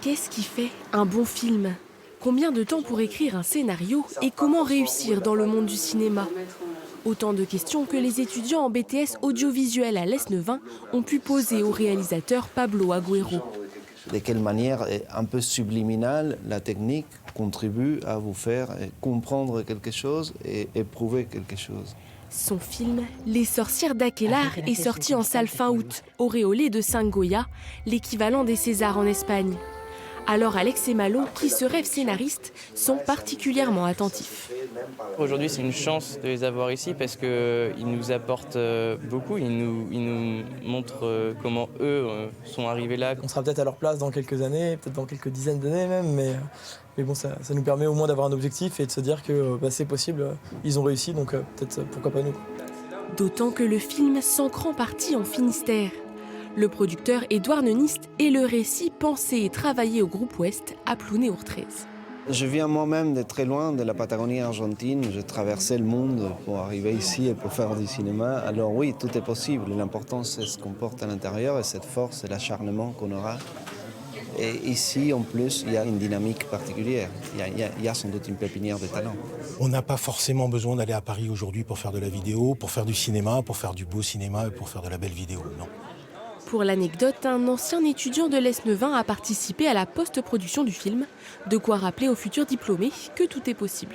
Qu'est-ce qui fait un bon film? Combien de temps pour écrire un scénario et comment réussir dans le monde du cinéma? Autant de questions que les étudiants en BTS audiovisuel à l'ES-Neuvin ont pu poser au réalisateur Pablo Agüero. De quelle manière, un peu subliminale, la technique contribue à vous faire comprendre quelque chose et éprouver quelque chose. Son film Les sorcières d'Aquelar est sorti en salle fin août, auréolé de 5 Goya, l'équivalent des Césars en Espagne. Alors Alex et Malo, qui se rêvent scénaristes, sont particulièrement attentifs. Aujourd'hui, c'est une chance de les avoir ici parce qu'ils nous apportent beaucoup. Ils nous montrent comment eux sont arrivés là. On sera peut-être à leur place dans quelques années, peut-être dans quelques dizaines d'années même, mais bon, ça nous permet au moins d'avoir un objectif et de se dire que c'est possible, ils ont réussi, donc peut-être pourquoi pas nous. D'autant que le film s'ancre en partie en Finistère. Le producteur Édouard Neunist et le récit pensé et travaillé au Groupe Ouest à Plouné-Ourtrez. Je viens moi-même de très loin, de la Patagonie argentine. J'ai traversé le monde pour arriver ici et pour faire du cinéma. Alors oui, tout est possible. L'important, c'est ce qu'on porte à l'intérieur et cette force et l'acharnement qu'on aura. Et ici, en plus, il y a une dynamique particulière. Il y a sans doute une pépinière de talent. On n'a pas forcément besoin d'aller à Paris aujourd'hui pour faire de la vidéo, pour faire du cinéma, pour faire du beau cinéma et pour faire de la belle vidéo, non. Pour l'anecdote, un ancien étudiant de l'ES-Neuvin a participé à la post-production du film, de quoi rappeler aux futurs diplômés que tout est possible.